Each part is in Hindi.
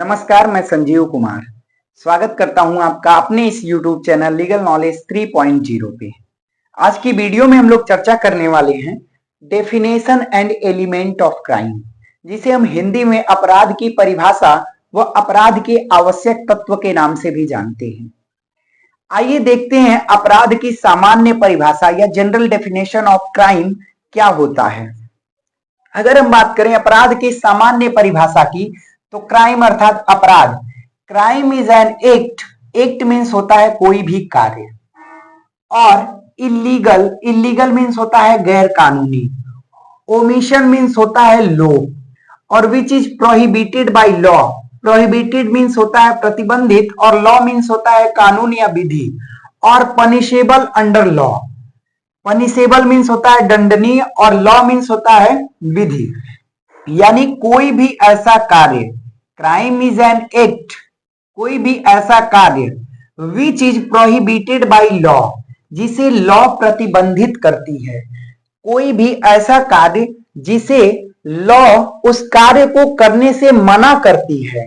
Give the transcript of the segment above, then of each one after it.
नमस्कार, मैं संजीव कुमार स्वागत करता हूं आपका अपने इस YouTube चैनल लीगल नॉलेज 3.0 पे। आज की वीडियो में हम लोग चर्चा करने वाले हैं definition and element of crime, जिसे हम हिंदी में अपराध की परिभाषा व अपराध के आवश्यक तत्व के नाम से भी जानते हैं। आइए देखते हैं अपराध की सामान्य परिभाषा या जनरल डेफिनेशन ऑफ क्राइम क्या होता है। अगर हम बात करें अपराध की सामान्य परिभाषा की, तो क्राइम अर्थात अपराध, crime is an act means होता है कोई भी कार्य, और इलीगल मीन्स होता है गैर कानूनी, ओमिशन मीन्स होता है लॉ, और which is prohibited by law, prohibited means होता है प्रतिबंधित, और लॉ मीन्स होता है कानून या विधि, और punishable under law, punishable means होता है दंडनीय, और लॉ मीन्स होता है विधि। यानी कोई भी ऐसा कार्य, क्राइम इज एन एक्ट, कोई भी ऐसा कार्य which is prohibited by law, जिसे लॉ प्रतिबंधित करती है, कोई भी ऐसा कार्य जिसे लॉ उस कार्य को करने से मना करती है,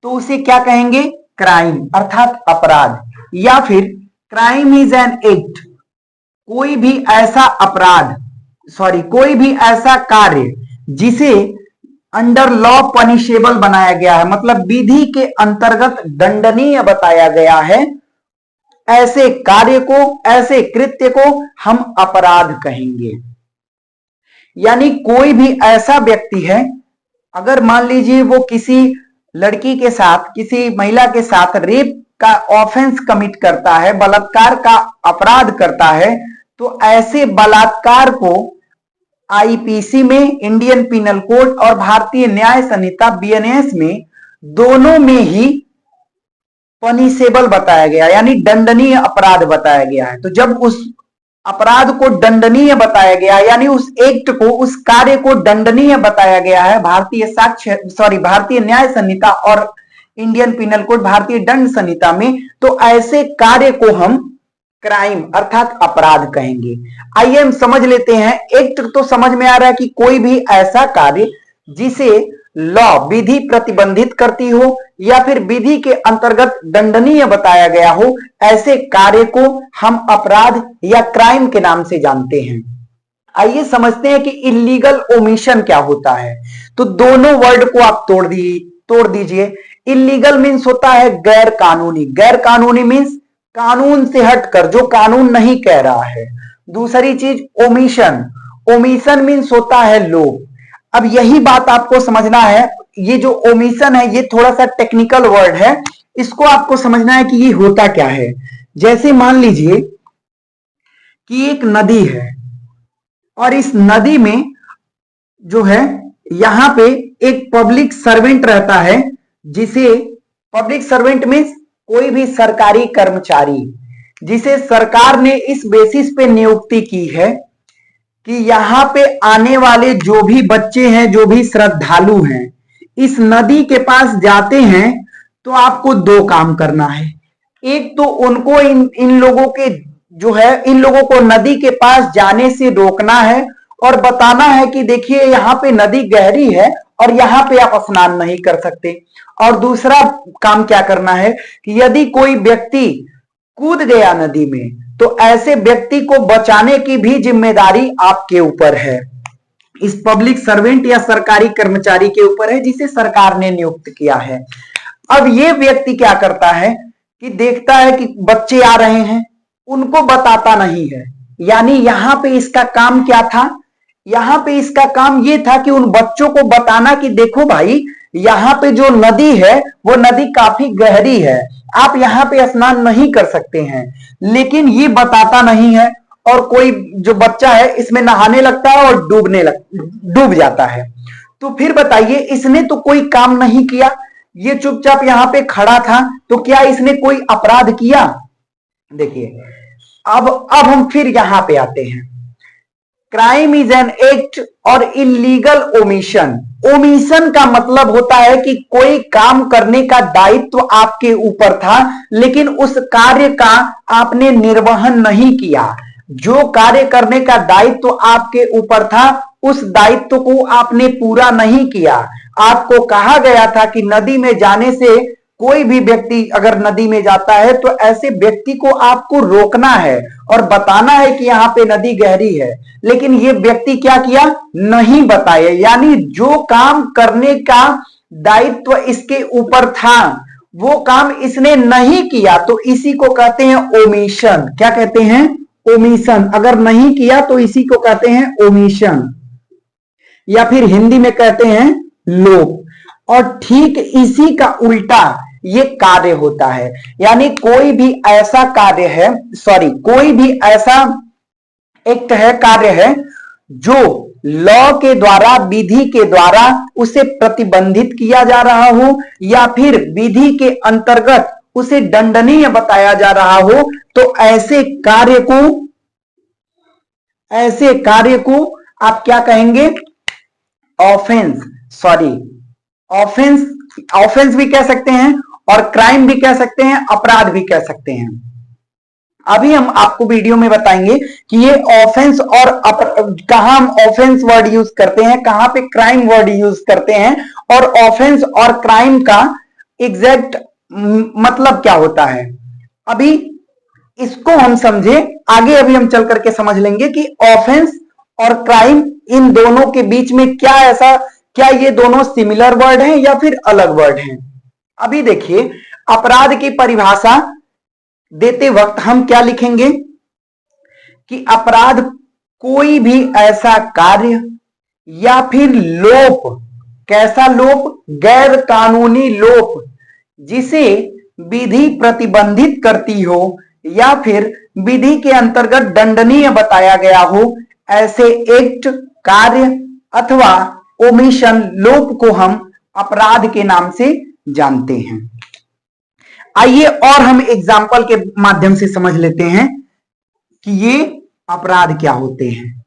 तो उसे क्या कहेंगे? क्राइम अर्थात अपराध। या फिर क्राइम इज एन एक्ट, कोई भी ऐसा कोई भी ऐसा कार्य जिसे अंडर लॉ पनिशेबल बनाया गया है, मतलब विधि के अंतर्गत दंडनीय बताया गया है, ऐसे कार्य को, ऐसे कृत्य को हम अपराध कहेंगे। यानी कोई भी ऐसा व्यक्ति है, अगर मान लीजिए वो किसी लड़की के साथ, किसी महिला के साथ रेप का ऑफेंस कमिट करता है, बलात्कार का अपराध करता है, तो ऐसे बलात्कार को आईपीसी में, इंडियन पिनल कोड और भारतीय न्याय संहिता बीएनएस में, दोनों में ही पनिशेबल बताया गया, यानी दंडनीय अपराध बताया गया है। तो जब उस अपराध को दंडनीय बताया गया, यानी उस एक्ट को, उस कार्य को दंडनीय बताया गया है भारतीय न्याय संहिता और इंडियन पिनल कोड, भारतीय दंड संहिता में, तो ऐसे कार्य को हम क्राइम अर्थात अपराध कहेंगे। आइए हम समझ लेते हैं। एक्ट तो समझ में आ रहा है कि कोई भी ऐसा कार्य जिसे लॉ, विधि प्रतिबंधित करती हो या फिर विधि के अंतर्गत दंडनीय बताया गया हो, ऐसे कार्य को हम अपराध या क्राइम के नाम से जानते हैं। आइए समझते हैं कि इलीगल ओमिशन क्या होता है। तो दोनों वर्ड को आप तोड़ दीजिए। इलीगल मीन्स होता है गैर कानूनी, गैर कानूनी मीन्स कानून से हटकर, जो कानून नहीं कह रहा है। दूसरी चीज ओमिशन मीन्स होता है लोभ। अब यही बात आपको समझना है, ये जो ओमिशन है ये थोड़ा सा टेक्निकल वर्ड है, इसको आपको समझना है कि ये होता क्या है। जैसे मान लीजिए कि एक नदी है, और इस नदी में जो है, यहां पे एक पब्लिक सर्वेंट रहता है, जिसे पब्लिक सर्वेंट मीन्स कोई भी सरकारी कर्मचारी, जिसे सरकार ने इस बेसिस पे नियुक्ति की है कि यहां पे आने वाले जो भी बच्चे हैं, जो भी श्रद्धालु हैं, इस नदी के पास जाते हैं तो आपको दो काम करना है। एक तो उनको इन लोगों के जो है, इन लोगों को नदी के पास जाने से रोकना है और बताना है कि देखिए यहाँ पे नदी गहरी है और यहाँ पे आप स्नान नहीं कर सकते। और दूसरा काम क्या करना है कि यदि कोई व्यक्ति कूद गया नदी में, तो ऐसे व्यक्ति को बचाने की भी जिम्मेदारी आपके ऊपर है, इस पब्लिक सर्वेंट या सरकारी कर्मचारी के ऊपर है, जिसे सरकार ने नियुक्त किया है। अब ये व्यक्ति क्या करता है कि देखता है कि बच्चे आ रहे हैं, उनको बताता नहीं है। यानी यहां पे इसका काम क्या था? यहां पे इसका काम ये था कि उन बच्चों को बताना कि देखो भाई, यहां पे जो नदी है वो नदी काफी गहरी है, आप यहां पे स्नान नहीं कर सकते हैं। लेकिन ये बताता नहीं है, और कोई जो बच्चा है इसमें नहाने लगता है और डूब जाता है। तो फिर बताइए, इसने तो कोई काम नहीं किया, ये चुपचाप यहां पे खड़ा था, तो क्या इसने कोई अपराध किया? देखिए, अब हम फिर यहां पे आते हैं। क्राइम इज एन एक्ट और इलीगल ओमिशन का मतलब होता है कि कोई काम करने का दायित्व आपके ऊपर था, लेकिन उस कार्य का आपने निर्वहन नहीं किया। जो कार्य करने का दायित्व आपके ऊपर था उस दायित्व को आपने पूरा नहीं किया। आपको कहा गया था कि नदी में जाने से कोई भी व्यक्ति अगर नदी में जाता है तो ऐसे व्यक्ति को आपको रोकना है और बताना है कि यहाँ पे नदी गहरी है, लेकिन ये व्यक्ति क्या किया, नहीं बताया। यानी जो काम करने का दायित्व इसके ऊपर था वो काम इसने नहीं किया, तो इसी को कहते हैं ओमिशन। क्या कहते हैं, ओमिशन। अगर नहीं किया तो इसी को कहते हैं ओमिशन, या फिर हिंदी में कहते हैं लोप। और ठीक इसी का उल्टा ये कार्य होता है। यानी कोई भी ऐसा कार्य है, कोई भी ऐसा एक्ट है, कार्य है जो लॉ के द्वारा, विधि के द्वारा उसे प्रतिबंधित किया जा रहा हो या फिर विधि के अंतर्गत उसे दंडनीय बताया जा रहा हो, तो ऐसे कार्य को आप क्या कहेंगे, ऑफेंस भी कह सकते हैं और क्राइम भी कह सकते हैं, अपराध भी कह सकते हैं। अभी हम आपको वीडियो में बताएंगे कि ये ऑफेंस और कहां हम ऑफेंस वर्ड यूज करते हैं, कहां पे क्राइम वर्ड यूज करते हैं, और ऑफेंस और क्राइम का एग्जैक्ट मतलब क्या होता है। अभी इसको हम समझे, आगे अभी हम चल करके समझ लेंगे कि ऑफेंस और क्राइम इन दोनों के बीच में क्या ये दोनों सिमिलर वर्ड हैं या फिर अलग वर्ड हैं। अभी देखिए, अपराध की परिभाषा देते वक्त हम क्या लिखेंगे कि अपराध कोई भी ऐसा कार्य या फिर लोप, कैसा लोप, गैर कानूनी लोप, जिसे विधि प्रतिबंधित करती हो या फिर विधि के अंतर्गत दंडनीय बताया गया हो, ऐसे एक्ट, कार्य अथवा ओमिशन, लोप को हम अपराध के नाम से जानते हैं। आइए और हम एग्जाम्पल के माध्यम से समझ लेते हैं कि ये अपराध क्या होते हैं।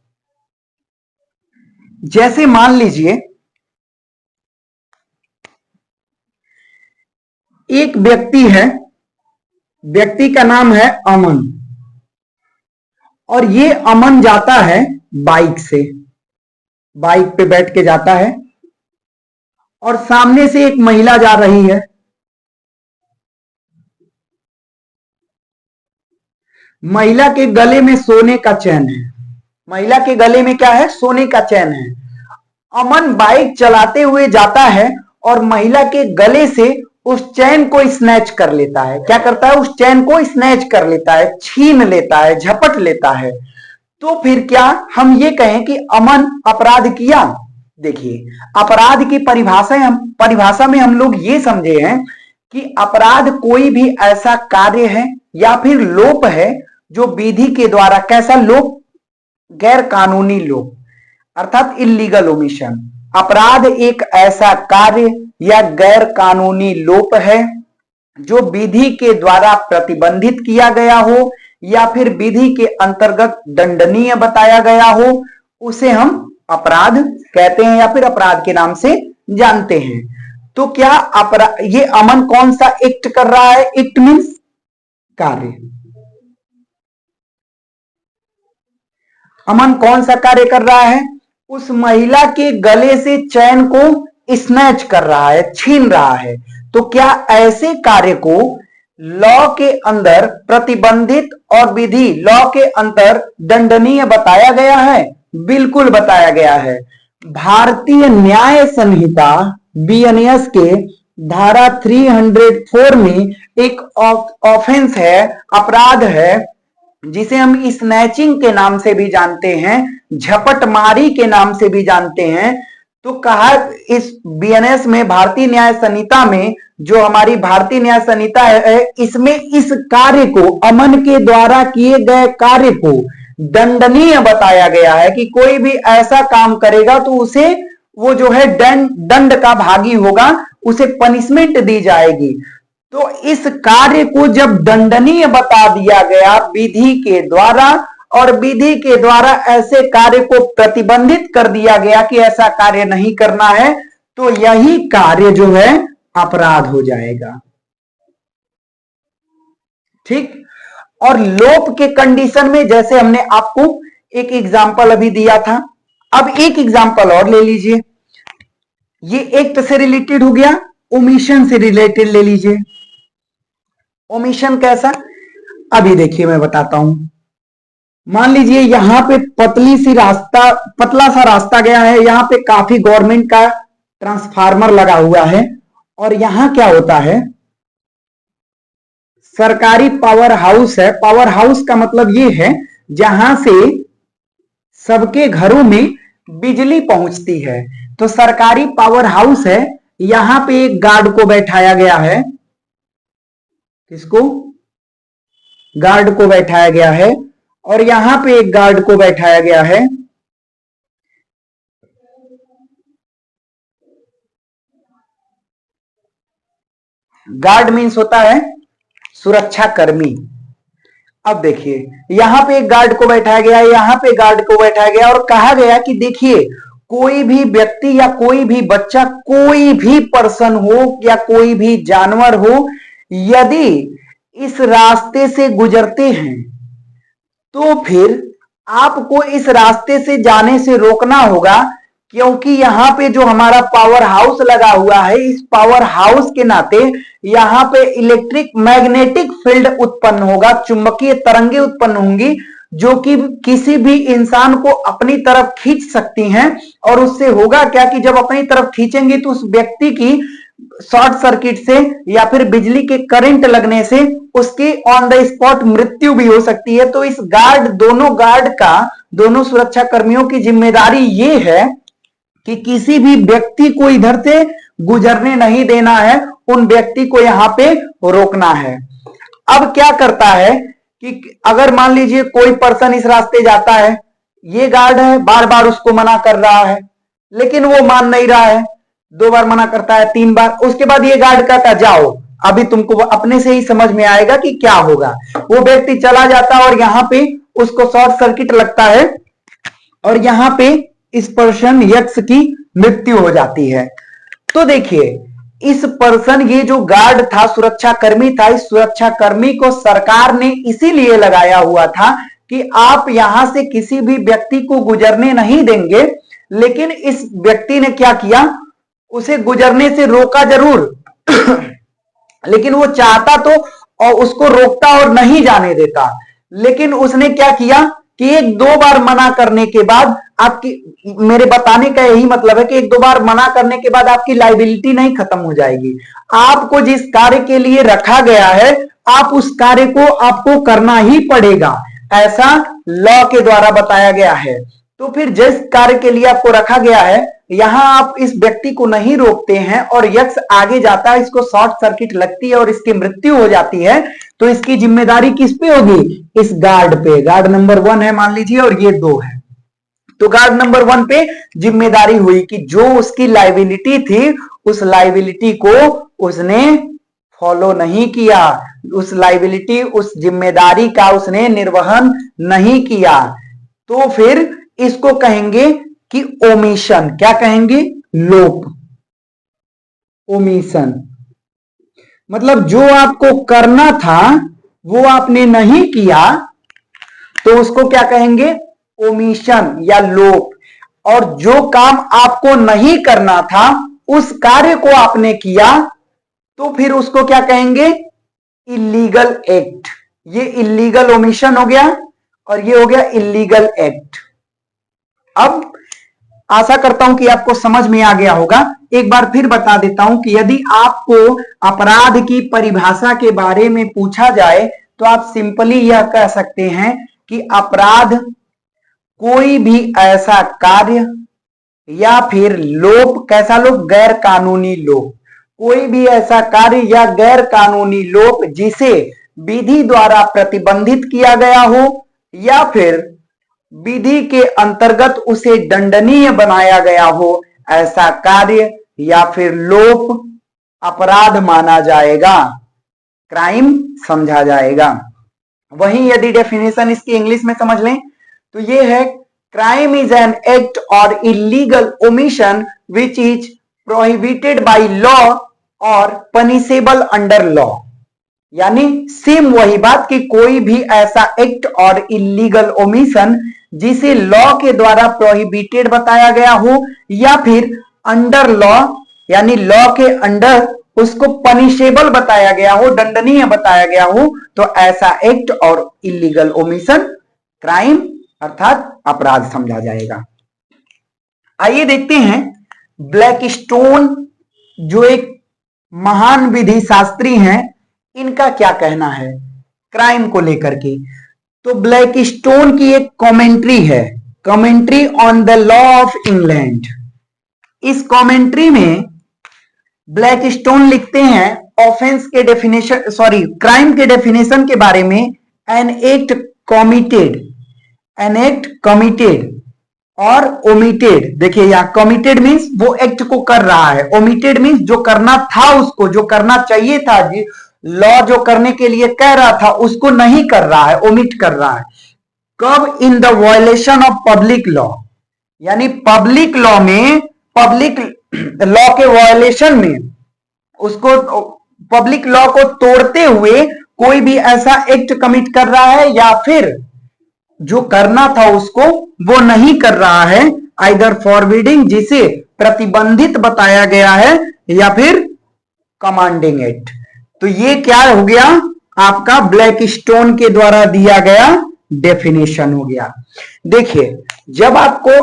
जैसे मान लीजिए एक व्यक्ति है, व्यक्ति का नाम है अमन, और ये अमन जाता है बाइक से, बाइक पे बैठ के जाता है और सामने से एक महिला जा रही है। महिला के गले में सोने का चैन है, महिला के गले में क्या है, सोने का चैन है। अमन बाइक चलाते हुए जाता है और महिला के गले से उस चैन को स्नैच कर लेता है। क्या करता है, उस चैन को स्नैच कर लेता है, छीन लेता है, झपट लेता है। तो फिर क्या हम ये कहें कि अमन अपराध किया? देखिए, अपराध की परिभाषा में हम लोग ये समझे हैं कि अपराध कोई भी ऐसा कार्य है या फिर लोप है जो विधि के द्वारा, कैसा लोप, गैर कानूनी लोप, अर्थात इलीगल ओमिशन। अपराध एक ऐसा कार्य या गैर कानूनी लोप है जो विधि के द्वारा प्रतिबंधित किया गया हो या फिर विधि के अंतर्गत दंडनीय बताया गया हो, उसे हम अपराध कहते हैं या फिर अपराध के नाम से जानते हैं। तो क्या ये अमन कौन सा एक्ट कर रहा है? एक्ट मीन्स कार्य। अमन कौन सा कार्य कर रहा है? उस महिला के गले से चैन को स्नैच कर रहा है, छीन रहा है। तो क्या ऐसे कार्य को लॉ के अंदर प्रतिबंधित और विधि, लॉ के अंदर दंडनीय बताया गया है? बिल्कुल बताया गया है। भारतीय न्याय संहिता बीएनएस के धारा 304 में एक ऑफेंस है, अपराध है, जिसे हम स्नैचिंग के नाम से भी जानते हैं, झपटमारी के नाम से भी जानते हैं। तो कहा इस बीएनएस में, भारतीय न्याय संहिता में, जो हमारी भारतीय न्याय संहिता है, इसमें इस कार्य को, अमन के द्वारा किए गए कार्य को दंडनीय बताया गया है कि कोई भी ऐसा काम करेगा तो उसे, वो जो है दंड का भागी होगा, उसे पनिशमेंट दी जाएगी। तो इस कार्य को जब दंडनीय बता दिया गया विधि के द्वारा, और विधि के द्वारा ऐसे कार्य को प्रतिबंधित कर दिया गया कि ऐसा कार्य नहीं करना है, तो यही कार्य जो है अपराध हो जाएगा। ठीक। और लोप के कंडीशन में, जैसे हमने आपको एक एग्जांपल अभी दिया था, अब एक एग्जांपल और ले लीजिए, ये एक्ट से रिलेटेड हो गया, ओमिशन से रिलेटेड ले लीजिए। ओमिशन कैसा, अभी देखिए मैं बताता हूं। मान लीजिए यहां पे पतला सा रास्ता गया है, यहां पे काफी गवर्नमेंट का ट्रांसफार्मर लगा हुआ है, और यहां क्या होता है, सरकारी पावर हाउस है। पावर हाउस का मतलब ये है जहां से सबके घरों में बिजली पहुंचती है। तो सरकारी पावर हाउस है, यहां पे एक गार्ड को बैठाया गया है। किसको? गार्ड को बैठाया गया है, और यहां पे एक गार्ड को बैठाया गया है। गार्ड मीन्स होता है सुरक्षा कर्मी। अब देखिए यहां पे एक गार्ड को बैठाया गया है, यहां पे गार्ड को बैठाया गया, और कहा गया कि देखिए कोई भी व्यक्ति या कोई भी बच्चा, कोई भी पर्सन हो या कोई भी जानवर हो, यदि इस रास्ते से गुजरते हैं तो फिर आपको इस रास्ते से जाने से रोकना होगा, क्योंकि यहां पे जो हमारा पावर हाउस लगा हुआ है, इस पावर हाउस के नाते यहां पे इलेक्ट्रिक मैग्नेटिक फील्ड उत्पन्न होगा, चुंबकीय तरंगे उत्पन्न होंगी, जो कि किसी भी इंसान को अपनी तरफ खींच सकती हैं। और उससे होगा क्या कि जब अपनी तरफ खींचेंगी तो उस व्यक्ति की शॉर्ट सर्किट से या फिर बिजली के करंट लगने से उसकी ऑन द स्पॉट मृत्यु भी हो सकती है। तो इस दोनों गार्ड का, दोनों सुरक्षा कर्मियों की जिम्मेदारी ये है कि किसी भी व्यक्ति को इधर से गुजरने नहीं देना है, उन व्यक्ति को यहां पे रोकना है। अब क्या करता है कि अगर मान लीजिए कोई पर्सन इस रास्ते जाता है, ये गार्ड है, बार बार उसको मना कर रहा है, लेकिन वो मान नहीं रहा है, 2 बार मना करता है, 3 बार, उसके बाद ये गार्ड कहता जाओ, अभी तुमको अपने से ही समझ में आएगा कि क्या होगा। वो व्यक्ति चला जाता है और यहां पे उसको शॉर्ट सर्किट लगता है, और यहां पे इस पर्सन यक्ष की मृत्यु हो जाती है। तो देखिए इस पर्सन, ये जो गार्ड था, सुरक्षा कर्मी था, इस सुरक्षा कर्मी को सरकार ने इसीलिए लगाया हुआ था कि आप यहां से किसी भी व्यक्ति को गुजरने नहीं देंगे। लेकिन इस व्यक्ति ने क्या किया, उसे गुजरने से रोका जरूर लेकिन वो चाहता तो और उसको रोकता और नहीं जाने देता। लेकिन उसने क्या किया कि 1-2 बार मना करने के बाद आपकी, मेरे बताने का यही मतलब है कि 1-2 बार मना करने के बाद आपकी लायबिलिटी नहीं खत्म हो जाएगी। आपको जिस कार्य के लिए रखा गया है, आप उस कार्य को आपको करना ही पड़ेगा, ऐसा लॉ के द्वारा बताया गया है। तो फिर जिस कार्य के लिए आपको रखा गया है, यहां आप इस व्यक्ति को नहीं रोकते हैं और यक्ष आगे जाता है, इसको शॉर्ट सर्किट लगती है और इसकी मृत्यु हो जाती है, तो इसकी जिम्मेदारी किस पे होगी? इस गार्ड पे। गार्ड नंबर 1 है मान लीजिए, और ये 2 है। तो गार्ड नंबर 1 पे जिम्मेदारी हुई कि जो उसकी लायबिलिटी थी, उस लायबिलिटी को उसने फॉलो नहीं किया, उस लायबिलिटी, उस जिम्मेदारी का उसने निर्वहन नहीं किया। तो फिर इसको कहेंगे कि ओमिशन। क्या कहेंगे? लोप। ओमिशन मतलब जो आपको करना था वो आपने नहीं किया, तो उसको क्या कहेंगे? ओमिशन या लोप। और जो काम आपको नहीं करना था, उस कार्य को आपने किया, तो फिर उसको क्या कहेंगे? Illegal act. ये इलीगल ओमिशन हो गया और ये हो गया इलीगल एक्ट। अब आशा करता हूं कि आपको समझ में आ गया होगा। एक बार फिर बता देता हूं कि यदि आपको अपराध की परिभाषा के बारे में पूछा जाए तो आप सिंपली यह कह सकते हैं कि अपराध कोई भी ऐसा कार्य या फिर लोप। कैसा लोप? गैर कानूनी लोप। कोई भी ऐसा कार्य या गैर कानूनी लोप जिसे विधि द्वारा प्रतिबंधित किया गया हो या फिर विधि के अंतर्गत उसे दंडनीय बनाया गया हो, ऐसा कार्य या फिर लोप अपराध माना जाएगा, क्राइम समझा जाएगा। वहीं यदि डेफिनेशन इसकी इंग्लिश में समझ लें तो यह है, क्राइम इज एन एक्ट और illegal omission which is prohibited by law और पनिशेबल अंडर लॉ। यानी सेम वही बात कि कोई भी ऐसा एक्ट और इलीगल ओमिशन जिसे लॉ के द्वारा प्रोहिबिटेड बताया गया हो या फिर अंडर लॉ यानी लॉ के अंडर उसको पनिशेबल बताया गया हो, दंडनीय बताया गया हो, तो ऐसा एक्ट और इलीगल ओमिशन क्राइम अर्थात अपराध समझा जाएगा। आइए देखते हैं ब्लैकस्टोन जो एक महान विधि शास्त्री हैं, इनका क्या कहना है क्राइम को लेकर के। तो ब्लैकस्टोन की एक कमेंट्री है, commentary on the law of England. इस कमेंट्री में ब्लैकस्टोन लिखते हैं ऑफेंस के डेफिनेशन क्राइम के डेफिनेशन के बारे में, एन एक्ट कमिटेड और ओमिटेड। देखिए यहां कमिटेड मींस वो एक्ट को कर रहा है, ओमिटेड मींस जो करना था उसको, जो करना चाहिए था, लॉ जो करने के लिए कह रहा था उसको नहीं कर रहा है, ओमिट कर रहा है। कब? In the violation of public law, यानी पब्लिक लॉ में, पब्लिक लॉ के वायलेशन में, उसको पब्लिक लॉ को तोड़ते हुए कोई भी ऐसा एक्ट कमिट कर रहा है या फिर जो करना था उसको वो नहीं कर रहा है, आइदर फॉरबिडिंग जिसे प्रतिबंधित बताया गया है या फिर कमांडिंग एक्ट। तो ये क्या हो गया आपका ब्लैकस्टोन के द्वारा दिया गया डेफिनेशन हो गया। देखिए जब आपको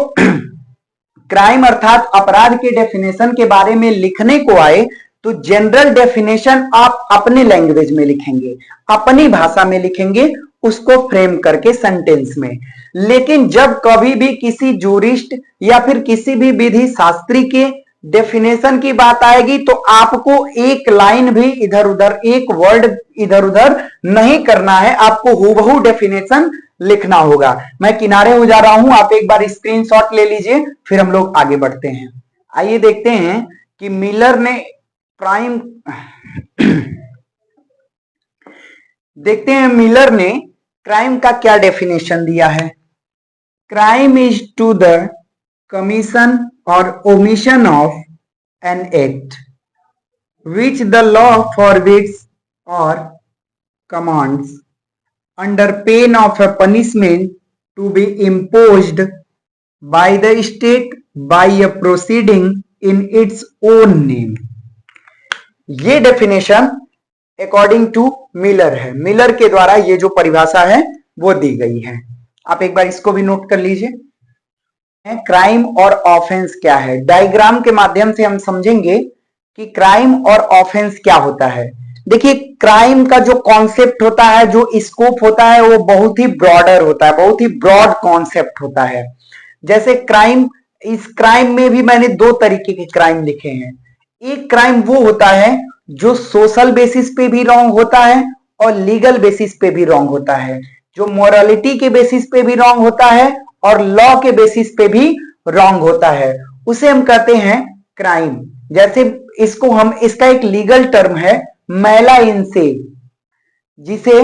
क्राइम अर्थात अपराध के डेफिनेशन के बारे में लिखने को आए तो जनरल डेफिनेशन आप अपने लैंग्वेज में लिखेंगे, अपनी भाषा में लिखेंगे, उसको फ्रेम करके सेंटेंस में। लेकिन जब कभी भी किसी जूरिस्ट या फिर किसी भी विधि शास्त्री के डेफिनेशन की बात आएगी तो आपको एक लाइन भी इधर उधर, एक वर्ड इधर उधर नहीं करना है, आपको हूबहू डेफिनेशन लिखना होगा। मैं किनारे हो जा रहा हूं, आप एक बार स्क्रीनशॉट ले लीजिए, फिर हम लोग आगे बढ़ते हैं। आइए देखते हैं कि मिलर ने क्राइम देखते हैं मिलर ने क्राइम का क्या डेफिनेशन दिया है। Crime is to the commission or omission of an act which the law forbids or commands under pain of a punishment to be imposed by the state by a proceeding in its own name। ये डेफिनेशन अकॉर्डिंग टू मिलर है, मिलर के द्वारा ये जो परिभाषा है वो दी गई है। आप एक बार इसको भी नोट कर लीजिए। क्राइम और ऑफेंस क्या है, डायग्राम के माध्यम से हम समझेंगे कि क्राइम और ऑफेंस क्या होता है। देखिए क्राइम का जो कॉन्सेप्ट होता है, जो स्कोप होता है, वो बहुत ही ब्रॉडर होता है, बहुत ही ब्रॉड कॉन्सेप्ट होता है। जैसे क्राइम, इस क्राइम में भी मैंने दो तरीके के क्राइम लिखे हैं। एक क्राइम वो होता है जो सोशल बेसिस पे भी रॉन्ग होता है और लीगल बेसिस पे भी रॉन्ग होता है, जो मोरालिटी के बेसिस पे भी रॉन्ग होता है और लॉ के बेसिस पे भी रॉन्ग होता है, उसे हम कहते हैं क्राइम। जैसे इसको हम, इसका एक लीगल टर्म है मैला इनसे, जिसे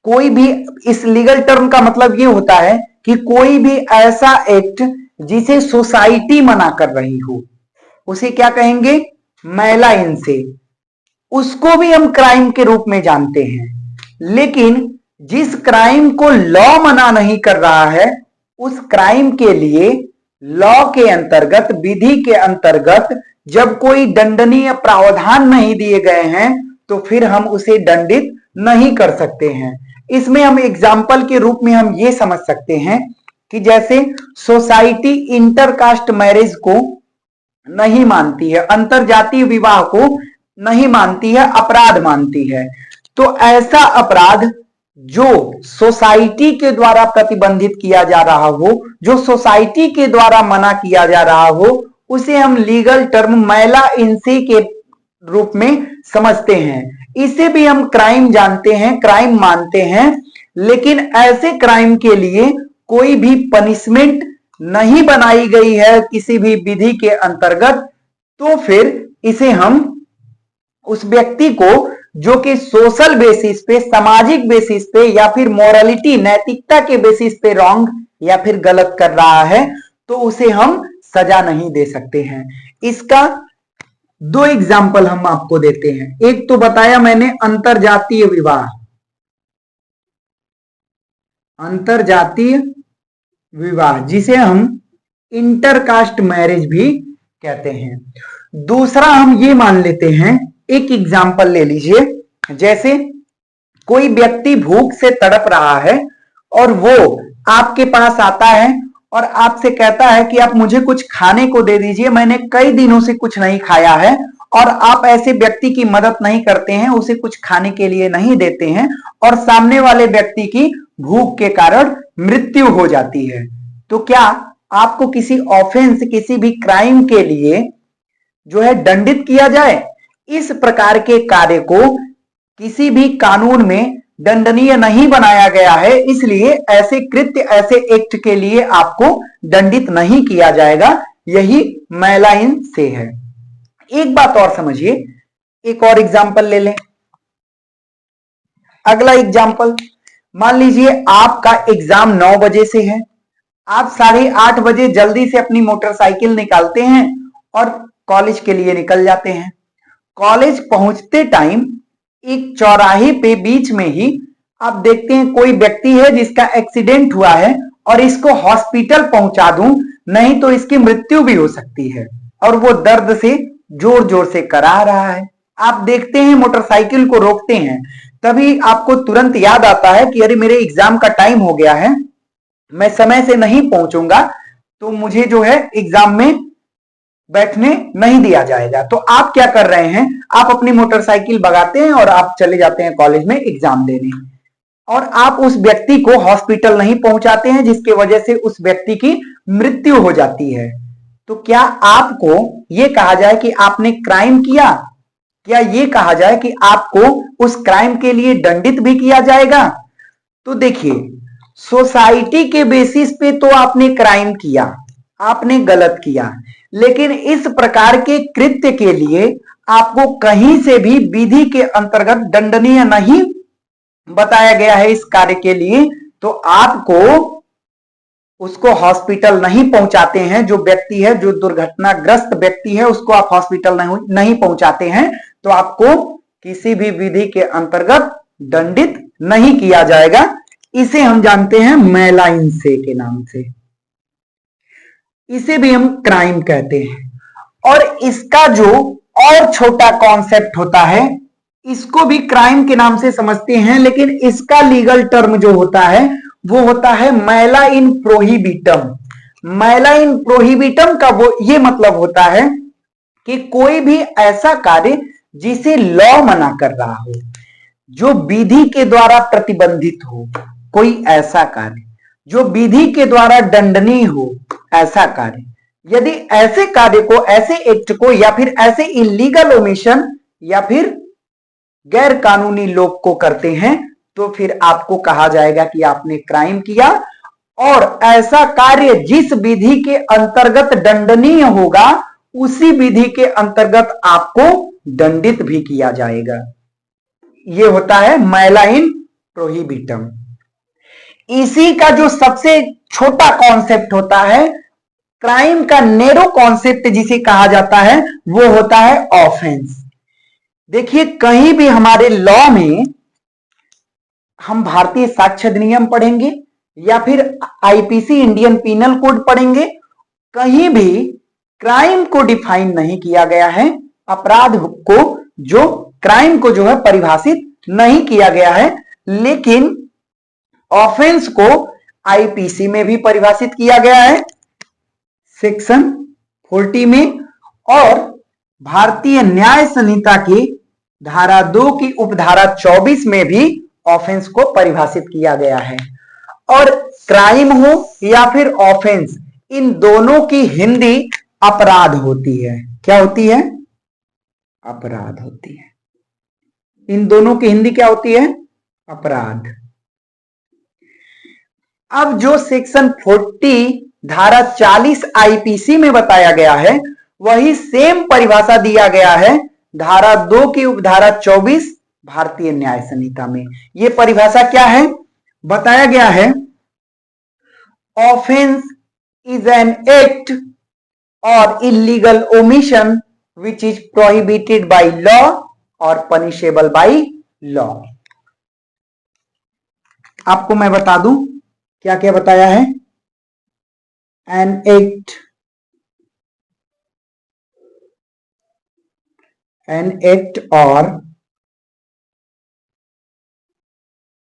कोई भी, इस लीगल टर्म का मतलब ये होता है कि कोई भी ऐसा एक्ट जिसे सोसाइटी मना कर रही हो उसे क्या कहेंगे, मैला इनसे, उसको भी हम क्राइम के रूप में जानते हैं। लेकिन जिस क्राइम को लॉ मना नहीं कर रहा है उस क्राइम के लिए लॉ के अंतर्गत, विधि के अंतर्गत जब कोई दंडनीय प्रावधान नहीं दिए गए हैं तो फिर हम उसे दंडित नहीं कर सकते हैं। इसमें हम एग्जाम्पल के रूप में हम ये समझ सकते हैं कि जैसे सोसाइटी इंटरकास्ट मैरिज को नहीं मानती है, अंतरजातीय विवाह को नहीं मानती है, अपराध मानती है, तो ऐसा अपराध जो सोसाइटी के द्वारा प्रतिबंधित किया जा रहा हो, जो सोसाइटी के द्वारा मना किया जा रहा हो, उसे हम लीगल टर्म मैला इनसे के रूप में समझते हैं। इसे भी हम क्राइम जानते हैं, क्राइम मानते हैं। लेकिन ऐसे क्राइम के लिए कोई भी पनिशमेंट नहीं बनाई गई है किसी भी विधि के अंतर्गत, तो फिर इसे हम उस व्यक्ति को जो कि सोशल बेसिस पे, सामाजिक बेसिस पे या फिर मोरालिटी, नैतिकता के बेसिस पे रॉन्ग या फिर गलत कर रहा है, तो उसे हम सजा नहीं दे सकते हैं। इसका दो एग्जाम्पल हम आपको देते हैं। एक तो बताया मैंने अंतरजातीय विवाह, अंतरजातीय विवाह, जिसे हम इंटरकास्ट मैरिज भी कहते हैं। दूसरा हम ये मान लेते हैं, एक एग्जाम्पल ले लीजिए, जैसे कोई व्यक्ति भूख से तड़प रहा है और वो आपके पास आता है और आपसे कहता है कि आप मुझे कुछ खाने को दे दीजिए, मैंने कई दिनों से कुछ नहीं खाया है, और आप ऐसे व्यक्ति की मदद नहीं करते हैं, उसे कुछ खाने के लिए नहीं देते हैं, और सामने वाले व्यक्ति की भूख के कारण मृत्यु हो जाती है, तो क्या आपको किसी ऑफेंस, किसी भी क्राइम के लिए जो है दंडित किया जाए? इस प्रकार के कार्य को किसी भी कानून में दंडनीय नहीं बनाया गया है, इसलिए ऐसे कृत्य, ऐसे एक्ट के लिए आपको दंडित नहीं किया जाएगा। यही मैला इन से है। एक बात और समझिए, एक और एग्जाम्पल ले लें। अगला एग्जाम्पल, मान लीजिए आपका एग्जाम 9 बजे से है, आप 8:30 बजे जल्दी से अपनी मोटरसाइकिल निकालते हैं और कॉलेज के लिए निकल जाते हैं। कॉलेज पहुंचते टाइम एक चौराहे पे बीच में ही आप देखते हैं कोई व्यक्ति है जिसका एक्सीडेंट हुआ है और इसको हॉस्पिटल पहुंचा दूं, नहीं तो इसकी मृत्यु भी हो सकती है, और वो दर्द से जोर जोर से करा रहा है। आप देखते हैं, मोटरसाइकिल को रोकते हैं, तभी आपको तुरंत याद आता है कि अरे मेरे एग्जाम का टाइम हो गया है, मैं समय से नहीं पहुंचूंगा तो मुझे जो है एग्जाम में बैठने नहीं दिया जाएगा। तो आप क्या कर रहे हैं, आप अपनी मोटरसाइकिल भगाते हैं और आप चले जाते हैं कॉलेज में एग्जाम देने, और आप उस व्यक्ति को हॉस्पिटल नहीं पहुंचाते हैं, जिसकी वजह से उस व्यक्ति की मृत्यु हो जाती है। तो क्या आपको यह कहा जाए कि आपने क्राइम किया? क्या यह कहा जाए कि आपको उस क्राइम के लिए दंडित भी किया जाएगा? तो देखिए, सोसाइटी के बेसिस पे तो आपने क्राइम किया, आपने गलत किया, लेकिन इस प्रकार के कृत्य के लिए आपको कहीं से भी विधि के अंतर्गत दंडनीय नहीं बताया गया है इस कार्य के लिए, तो आपको उसको हॉस्पिटल नहीं पहुंचाते हैं। जो व्यक्ति है, जो दुर्घटनाग्रस्त व्यक्ति है, उसको आप हॉस्पिटल नहीं पहुंचाते हैं, तो आपको किसी भी विधि के अंतर्गत दंडित नहीं किया जाएगा। इसे हम जानते हैं मैला इन से के नाम से, इसे भी हम क्राइम कहते हैं। और इसका जो और छोटा कॉन्सेप्ट होता है, इसको भी क्राइम के नाम से समझते हैं, लेकिन इसका लीगल टर्म जो होता है वो होता है मैला इन प्रोहिबिटम। मैला इन प्रोहिबिटम का वो ये मतलब होता है कि कोई भी ऐसा कार्य जिसे लॉ मना कर रहा हो, जो विधि के द्वारा प्रतिबंधित हो, कोई ऐसा कार्य जो विधि के द्वारा दंडनीय हो, ऐसा कार्य, यदि ऐसे कार्य को, ऐसे एक्ट को, या फिर ऐसे इलीगल ओमिशन या फिर गैर कानूनी लोग को करते हैं, तो फिर आपको कहा जाएगा कि आपने क्राइम किया, और ऐसा कार्य जिस विधि के अंतर्गत दंडनीय होगा, उसी विधि के अंतर्गत आपको दंडित भी किया जाएगा। यह होता है मैला इन प्रोहिबिटम। इसी का जो सबसे छोटा कॉन्सेप्ट होता है, क्राइम का नैरो कॉन्सेप्ट जिसे कहा जाता है, वो होता है ऑफेंस। देखिए, कहीं भी हमारे लॉ में हम भारतीय साक्ष्य अधिनियम पढ़ेंगे या फिर आईपीसी इंडियन पीनल कोड पढ़ेंगे, कहीं भी क्राइम को डिफाइन नहीं किया गया है, अपराध को, जो क्राइम को जो है परिभाषित नहीं किया गया है, लेकिन ऑफेंस को आईपीसी में भी परिभाषित किया गया है सेक्शन 40 में, और भारतीय न्याय संहिता की धारा 2 की उपधारा 24 में भी ऑफेंस को परिभाषित किया गया है। और क्राइम हो या फिर ऑफेंस, इन दोनों की हिंदी अपराध होती है। क्या होती है? अपराध होती है। इन दोनों की हिंदी क्या होती है? अपराध। अब जो सेक्शन 40 धारा 40 आईपीसी में बताया गया है, वही सेम परिभाषा दिया गया है धारा 2 की उपधारा 24 भारतीय न्याय संहिता में। यह परिभाषा क्या है? बताया गया है, ऑफेंस इज एन एक्ट और illegal omission which is prohibited by law और पनिशेबल बाय लॉ। आपको मैं बता दूं क्या क्या बताया है। an act or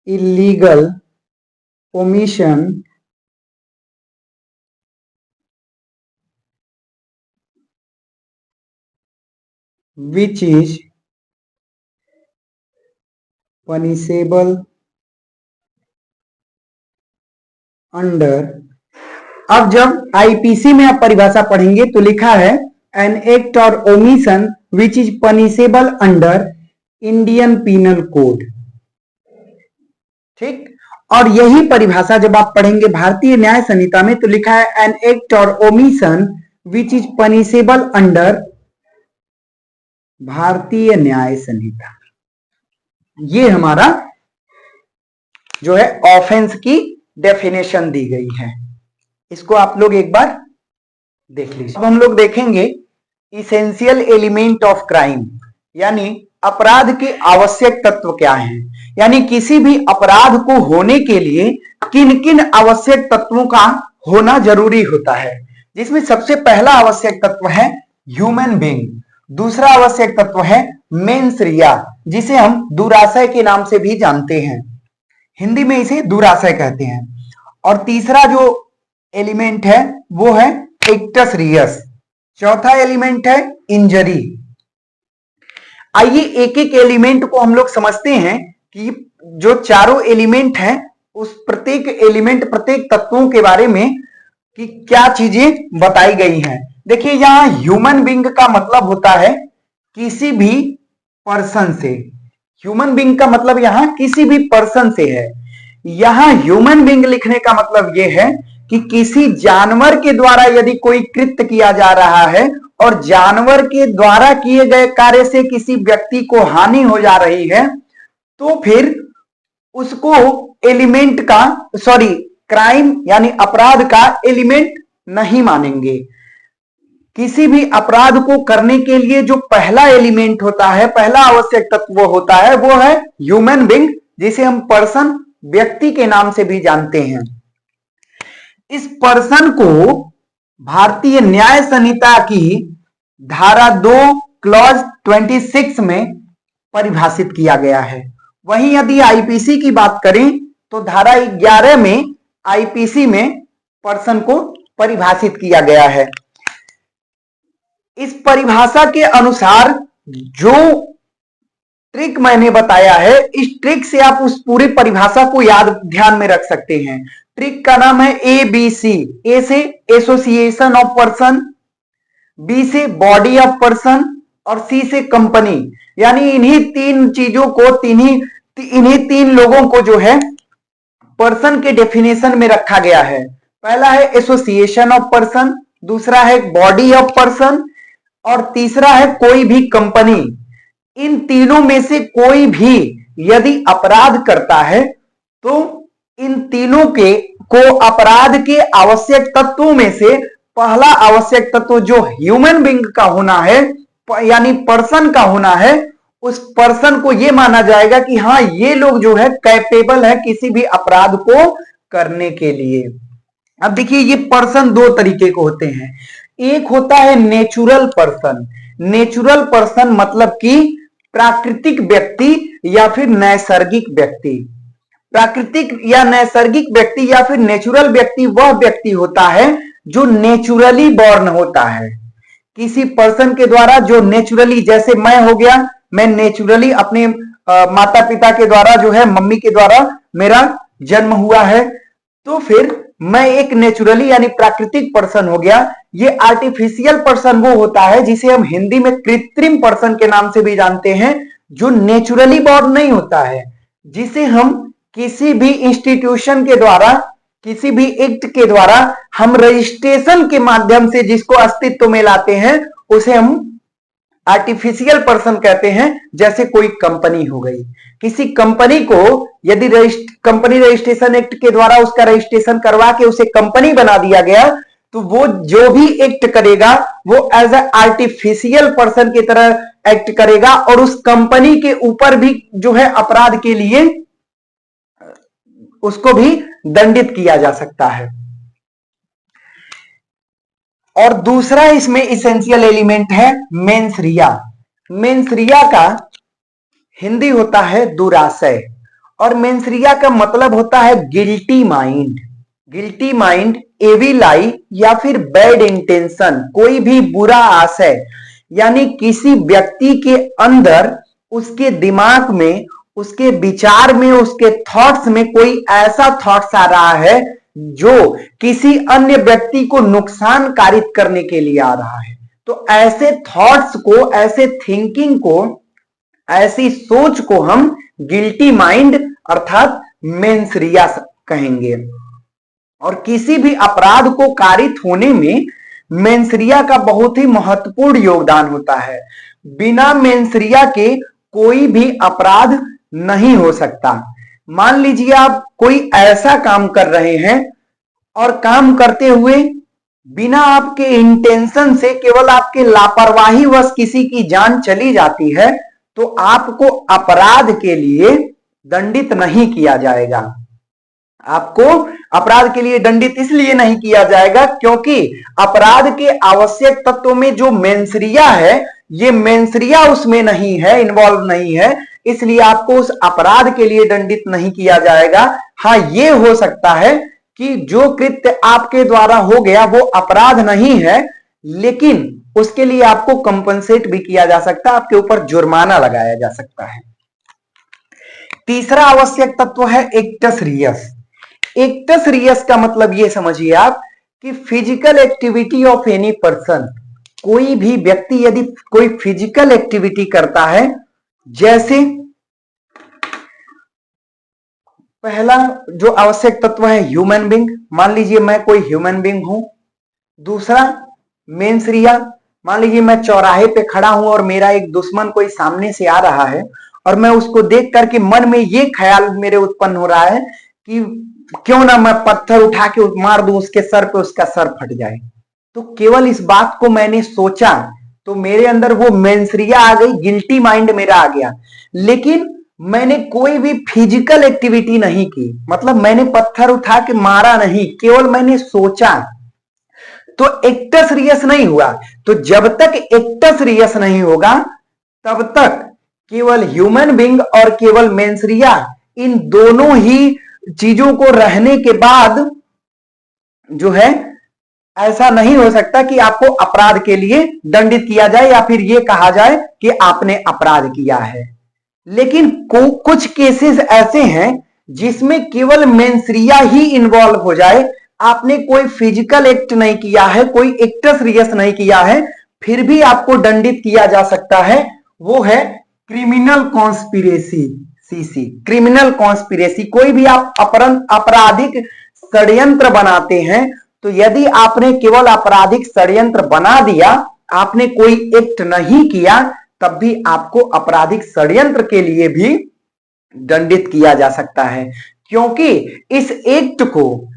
illegal omission which is punishable under। अब जब आईपीसी में आप परिभाषा पढ़ेंगे तो लिखा है एन एक्ट और omission which is punishable under Indian penal code. ठीक, और यही परिभाषा जब आप पढ़ेंगे भारतीय न्याय संहिता में तो लिखा है एन एक्ट और omission which is punishable under भारतीय न्याय संहिता। ये हमारा जो है ऑफेंस की डेफिनेशन दी गई है, इसको आप लोग एक बार देख लीजिए। अब हम लोग देखेंगे इसेंशियल एलिमेंट ऑफ क्राइम, यानी अपराध के आवश्यक तत्व क्या हैं, यानी किसी भी अपराध को होने के लिए किन किन आवश्यक तत्वों का होना जरूरी होता है, जिसमें सबसे पहला आवश्यक तत्व है ह्यूमन बीइंग, दूसरा आवश्यक तत्व है मेंस रिया जिसे हम दुराशय के नाम से भी जानते हैं, हिंदी में इसे दुराशय कहते हैं, और तीसरा जो एलिमेंट है वो है एक्टस रियस, चौथा एलिमेंट है इंजरी। आइए एक एक एलिमेंट को हम लोग समझते हैं कि जो चारों एलिमेंट हैं उस प्रत्येक एलिमेंट प्रत्येक तत्वों के बारे में कि क्या चीजें बताई गई हैं। देखिए यहां ह्यूमन बीइंग का मतलब होता है किसी भी पर्सन से, ह्यूमन बीइंग का मतलब यहां किसी भी पर्सन से है। यहां ह्यूमन बीइंग लिखने का मतलब यह है कि किसी जानवर के द्वारा यदि कोई कृत्य किया जा रहा है और जानवर के द्वारा किए गए कार्य से किसी व्यक्ति को हानि हो जा रही है तो फिर उसको एलिमेंट का क्राइम यानी अपराध का एलिमेंट नहीं मानेंगे। किसी भी अपराध को करने के लिए जो पहला एलिमेंट होता है, पहला आवश्यक तत्व होता है वो है ह्यूमन बीइंग, जिसे हम पर्सन व्यक्ति के नाम से भी जानते हैं। इस पर्सन को भारतीय न्याय संहिता की धारा 2 क्लॉज 26 में परिभाषित किया गया है। वहीं यदि आईपीसी की बात करें तो धारा 11 में आईपीसी में पर्सन को परिभाषित किया गया है। इस परिभाषा के अनुसार जो ट्रिक मैंने बताया है, इस ट्रिक से आप उस पूरी परिभाषा को ध्यान में रख सकते हैं। ट्रिक का नाम है ABC। ए से एसोसिएशन ऑफ पर्सन, बी से बॉडी ऑफ पर्सन और सी से कंपनी, यानी इन्हीं तीन चीजों को इन्हीं तीन लोगों को जो है पर्सन के डेफिनेशन में रखा गया है। पहला है एसोसिएशन ऑफ पर्सन, दूसरा है बॉडी ऑफ पर्सन और तीसरा है कोई भी कंपनी। इन तीनों में से कोई भी यदि अपराध करता है तो इन तीनों को अपराध के आवश्यक तत्वों में से पहला आवश्यक तत्व जो ह्यूमन बीइंग का होना है यानी पर्सन का होना है, उस पर्सन को यह माना जाएगा कि हाँ ये लोग जो है कैपेबल है किसी भी अपराध को करने के लिए। अब देखिए ये पर्सन दो तरीके के होते हैं। एक होता है नेचुरल पर्सन। नेचुरल पर्सन मतलब कि प्राकृतिक व्यक्ति या फिर नैसर्गिक व्यक्ति। प्राकृतिक या नैसर्गिक व्यक्ति या फिर नेचुरल व्यक्ति वह व्यक्ति होता है जो नेचुरली बॉर्न होता है किसी पर्सन के द्वारा, जो नेचुरली, जैसे मैं हो गया, मैं नेचुरली अपने माता पिता के द्वारा जो है मम्मी के द्वारा मेरा जन्म हुआ है, तो फिर मैं एक नेचुरली यानी प्राकृतिक पर्सन हो गया। ये आर्टिफिशियल पर्सन वो होता है जिसे हम हिंदी में कृत्रिम पर्सन के नाम से भी जानते हैं, जो नेचुरली बॉर्न नहीं होता है, जिसे हम किसी भी इंस्टीट्यूशन के द्वारा, किसी भी एक्ट के द्वारा हम रजिस्ट्रेशन के माध्यम से जिसको अस्तित्व में लाते हैं उसे हम आर्टिफिशियल पर्सन कहते हैं। जैसे कोई कंपनी हो गई, किसी कंपनी को यदि कंपनी रजिस्ट्रेशन एक्ट के द्वारा उसका रजिस्ट्रेशन करवा के उसे कंपनी बना दिया गया तो वो जो भी एक्ट करेगा वो एज ए आर्टिफिशियल पर्सन की तरह एक्ट करेगा और उस कंपनी के ऊपर भी जो है अपराध के लिए उसको भी दंडित किया जा सकता है। और दूसरा इसमें इसेंशियल एलिमेंट है मेंस रिया। मेंस रिया का हिंदी होता है दुराशय, और मेंस रिया का मतलब होता है guilty mind. Guilty mind, evil eye या फिर बैड इंटेंशन, कोई भी बुरा आशय, यानी किसी व्यक्ति के अंदर, उसके दिमाग में, उसके विचार में, उसके थॉट्स में कोई ऐसा थॉट्स आ रहा है जो किसी अन्य व्यक्ति को नुकसान कारित करने के लिए आ रहा है। तो ऐसे थॉट्स को, ऐसे थिंकिंग को, ऐसी सोच को हम गिल्टी माइंड अर्थात मेंस रिया कहेंगे। और किसी भी अपराध को कारित होने में मेंस रिया का बहुत ही महत्वपूर्ण योगदान होता है। बिना मेंस रिया के कोई भी अपराध नहीं हो सकता। मान लीजिए आप कोई ऐसा काम कर रहे हैं और काम करते हुए बिना आपके इंटेंशन से, केवल आपके लापरवाही वश किसी की जान चली जाती है, तो आपको अपराध के लिए दंडित नहीं किया जाएगा। आपको अपराध के लिए दंडित इसलिए नहीं किया जाएगा क्योंकि अपराध के आवश्यक तत्वों में जो मेंस रिया है, ये मेंस रिया उसमें नहीं है, इन्वॉल्व नहीं है, इसलिए आपको उस अपराध के लिए दंडित नहीं किया जाएगा। हाँ, ये हो सकता है कि जो कृत्य आपके द्वारा हो गया वो अपराध नहीं है, लेकिन उसके लिए आपको कंपनसेट भी किया जा सकता है, आपके ऊपर जुर्माना लगाया जा सकता है। तीसरा आवश्यक तत्व है एक्टस रियस। एक्टस रियस का मतलब ये समझिए आप कि physical activity of any person, कोई भी व्यक्ति यदि कोई फिजिकल एक्टिविटी करता है, जैसे पहला जो आवश्यक तत्व है ह्यूमन बीइंग, मान लीजिए मैं कोई ह्यूमन बीइंग हूं। दूसरा मेंस रिया, मान लीजिए मैं चौराहे पे खड़ा हूं और मेरा एक दुश्मन कोई सामने से आ रहा है और मैं उसको देख करके मन में ये ख्याल मेरे उत्पन्न हो रहा है कि क्यों ना मैं पत्थर उठा के मार दूं उसके सर पे, उसका सर फट जाए। तो केवल इस बात को मैंने सोचा तो मेरे अंदर वो मेंस रिया आ गई, गिल्टी माइंड मेरा आ गया, लेकिन मैंने कोई भी फिजिकल एक्टिविटी नहीं की, मतलब मैंने पत्थर उठा के मारा नहीं, केवल मैंने सोचा, तो एक्टस रियस नहीं हुआ। तो जब तक एक्टस रियस नहीं होगा तब तक केवल ह्यूमन बीइंग और केवल मेंस रिया, इन दोनों ही चीजों को रहने के बाद जो है ऐसा नहीं हो सकता कि आपको अपराध के लिए दंडित किया जाए या फिर यह कहा जाए कि आपने अपराध किया है। लेकिन कुछ केसेस ऐसे हैं जिसमें केवल मेंस रिया ही इन्वॉल्व हो जाए, आपने कोई फिजिकल एक्ट नहीं किया है, कोई एक्टस रियस नहीं किया है, फिर भी आपको दंडित किया जा सकता है। वो है criminal conspiracy, CC. Criminal conspiracy, कोई भी आप आपराधिक षड्यंत्र बनाते हैं, तो यदि आपने केवल आपराधिक षड्यंत्र बना दिया, आपने कोई एक्ट नहीं किया, तब भी आपको आपराधिक षड्यंत्र के लिए भी दंडित किया जा सकता है। क्योंकि इस एक्ट को,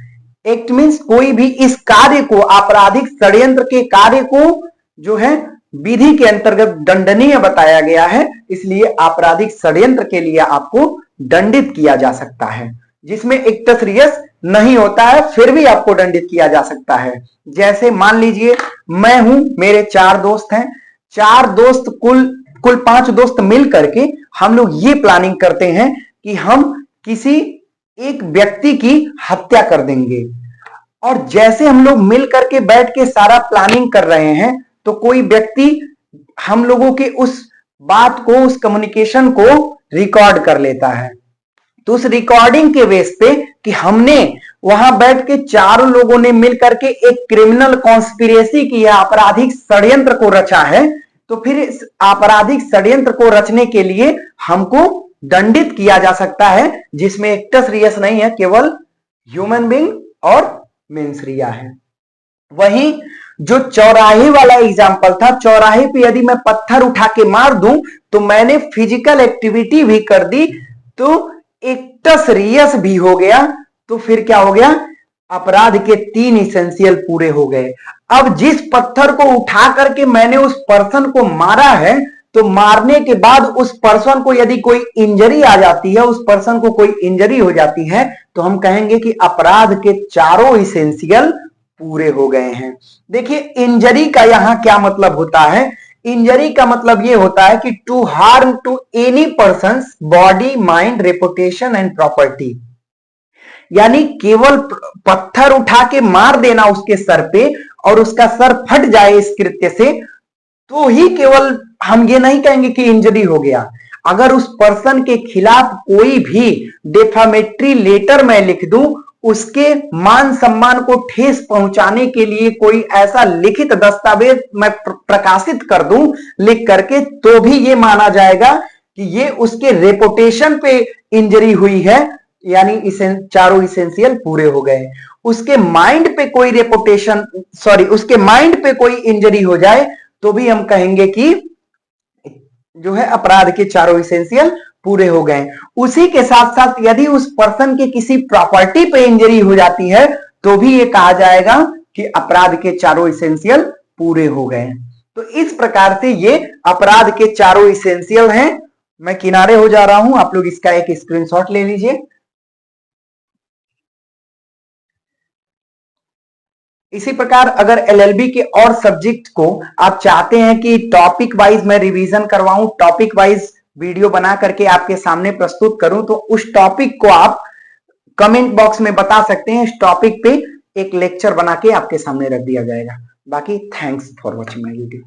एक्ट मीन्स कोई भी इस कार्य को, आपराधिक षड्यंत्र के कार्य को जो है विधि के अंतर्गत दंडनीय बताया गया है, इसलिए आपराधिक षड्यंत्र के लिए आपको दंडित किया जा सकता है। जिसमें एक्टस रियस नहीं होता है फिर भी आपको दंडित किया जा सकता है। जैसे मान लीजिए मैं हूं, मेरे 4 दोस्त हैं, 4 दोस्त कुल 5 दोस्त मिल करके हम लोग ये प्लानिंग करते हैं कि हम किसी एक व्यक्ति की हत्या कर देंगे। और जैसे हम लोग मिल करके बैठ के सारा प्लानिंग कर रहे हैं, तो कोई व्यक्ति हम लोगों के उस बात को, उस कम्युनिकेशन को रिकॉर्ड कर लेता है। तो उस रिकॉर्डिंग के बेस पे कि हमने वहां बैठ के 4 लोगों ने मिलकर के एक क्रिमिनल कॉन्स्पिरेसी की है, आपराधिक षड्यंत्र को रचा है, तो फिर इस आपराधिक षड्यंत्र को रचने के लिए हमको दंडित किया जा सकता है, जिसमें एक्टस रियस नहीं है, केवल ह्यूमन बीइंग और मेंस रिया है। वहीं जो चौराहे वाला एग्जाम्पल था, चौराहे पे यदि मैं पत्थर उठा के मार दूं तो मैंने फिजिकल एक्टिविटी भी कर दी, तो एक्टस रियस भी हो गया। तो फिर क्या हो गया, अपराध के 3 इसेंशियल पूरे हो गए। अब जिस पत्थर को उठा करके मैंने उस पर्सन को मारा है, तो मारने के बाद उस पर्सन को यदि कोई इंजरी आ जाती है, उस पर्सन को कोई इंजरी हो जाती है, तो हम कहेंगे कि अपराध के 4 इसेंशियल पूरे हो गए हैं। देखिए इंजरी का यहां क्या मतलब होता है, इंजरी का मतलब ये होता है कि to harm to any person body mind reputation and property, यानी केवल पत्थर उठा के मार देना उसके सर पे और उसका सर फट जाए इस कृत्य से, तो ही केवल हम ये नहीं कहेंगे कि इंजरी हो गया। अगर उस पर्सन के खिलाफ कोई भी डेफामेट्री लेटर मैं लिख दूं, उसके मान सम्मान को ठेस पहुंचाने के लिए कोई ऐसा लिखित दस्तावेज मैं प्रकाशित कर दूं लिख करके, तो भी ये माना जाएगा कि ये उसके रेपुटेशन पे इंजरी हुई है, यानी इसे चारों इसेंशियल पूरे हो गए। उसके माइंड पे कोई रेपुटेशन उसके माइंड पे कोई इंजरी हो जाए तो भी हम कहेंगे कि जो है अपराध के चारों इसेंशियल पूरे हो गए। उसी के साथ साथ यदि उस पर्सन के किसी प्रॉपर्टी पे इंजरी हो जाती है तो भी ये कहा जाएगा कि अपराध के चारों इसेंशियल पूरे हो गए। तो इस प्रकार से ये अपराध के चारों इसेंशियल हैं। मैं किनारे हो जा रहा हूं, आप लोग इसका एक स्क्रीनशॉट ले लीजिए। इसी प्रकार अगर एलएलबी के और सब्जेक्ट को आप चाहते हैं कि टॉपिक वाइज मैं रिवीजन करवाऊं, टॉपिक वाइज वीडियो बना करके आपके सामने प्रस्तुत करूं, तो उस टॉपिक को आप कमेंट बॉक्स में बता सकते हैं। इस टॉपिक पे एक लेक्चर बना के आपके सामने रख दिया जाएगा। बाकी thanks for watching my video.